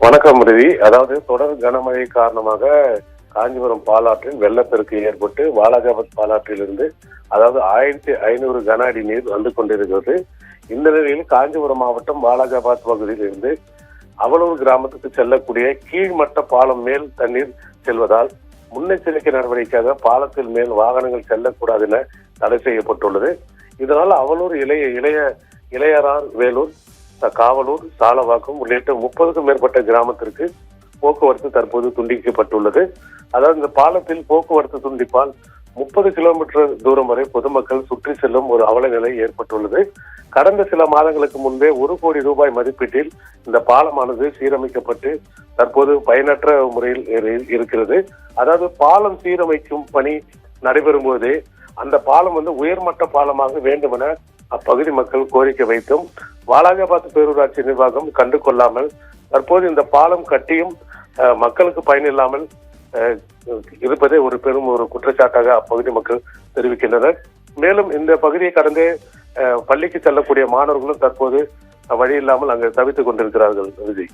வணக்கம் ரவி. அதாவது தொடர் கனமழை காரணமாக காஞ்சிபுரம் பாலாற்றில் வெள்ளப்பெருக்கு ஏற்பட்டு வாலாஜாபாத் பாலாற்றிலிருந்து அதாவது 1500 கன அடி நீர் வந்து கொண்டிருக்கிறது. இந்த நிலையில் காஞ்சிபுரம் மாவட்டம் வாலாஜாபாத் பகுதியில் இருந்து அவலூர் கிராமத்துக்கு செல்லக்கூடிய கீழ்மட்ட பாலம் மேல் தண்ணீர் செல்வதால் முன்னெச்சரிக்கை நடவடிக்கையாக பாலத்தில் மேல் வாகனங்கள் செல்லக்கூடாது என தடை செய்யப்பட்டுள்ளது. இதனால் அவலூர் இளையரார் வேலூர், காவலூர், சாலவாக்கம் உள்ளிட்ட 30க்கும் மேற்பட்ட கிராமத்திற்கு போக்குவரத்து தற்போது துண்டிக்கப்பட்டுள்ளது. அதாவது இந்த பாலத்தில் போக்குவரத்து துண்டிப்பால் 30 கிலோமீட்டர் தூரம் வரை பொதுமக்கள் சுற்றி செல்லும் ஒரு அவல நிலை ஏற்பட்டுள்ளது. கடந்த சில மாதங்களுக்கு முன்பே 1 கோடி ரூபாய் மதிப்பீட்டில் இந்த பாலமானது சீரமைக்கப்பட்டு தற்போது பயனற்ற முறையில் இருக்கிறது. அதாவது பாலம் சீரமைக்கும் பணி நடைபெறும் போதே அந்த பாலம் உயர்மட்ட பாலமாக வேண்டும் என அப்பகுதி மக்கள் கோரிக்கை வைத்தும் வாலாஜாபாத் பேரூராட்சி நிர்வாகம் கண்டு கொள்ளாமல் தற்போது இந்த பாலம் கட்டியும் மக்களுக்கு பயனில்லாமல் இருப்பதே ஒரு பெரும் குற்றச்சாட்டாக அப்பகுதி மக்கள் தெரிவிக்கின்றனர். மேலும் இந்த பகுதியை கடந்தே பள்ளிக்கு செல்லக்கூடிய மாணவர்களும் தற்போது வழி இல்லாமல் அங்கு தவித்துக் கொண்டிருக்கிறார்கள். விஜய்.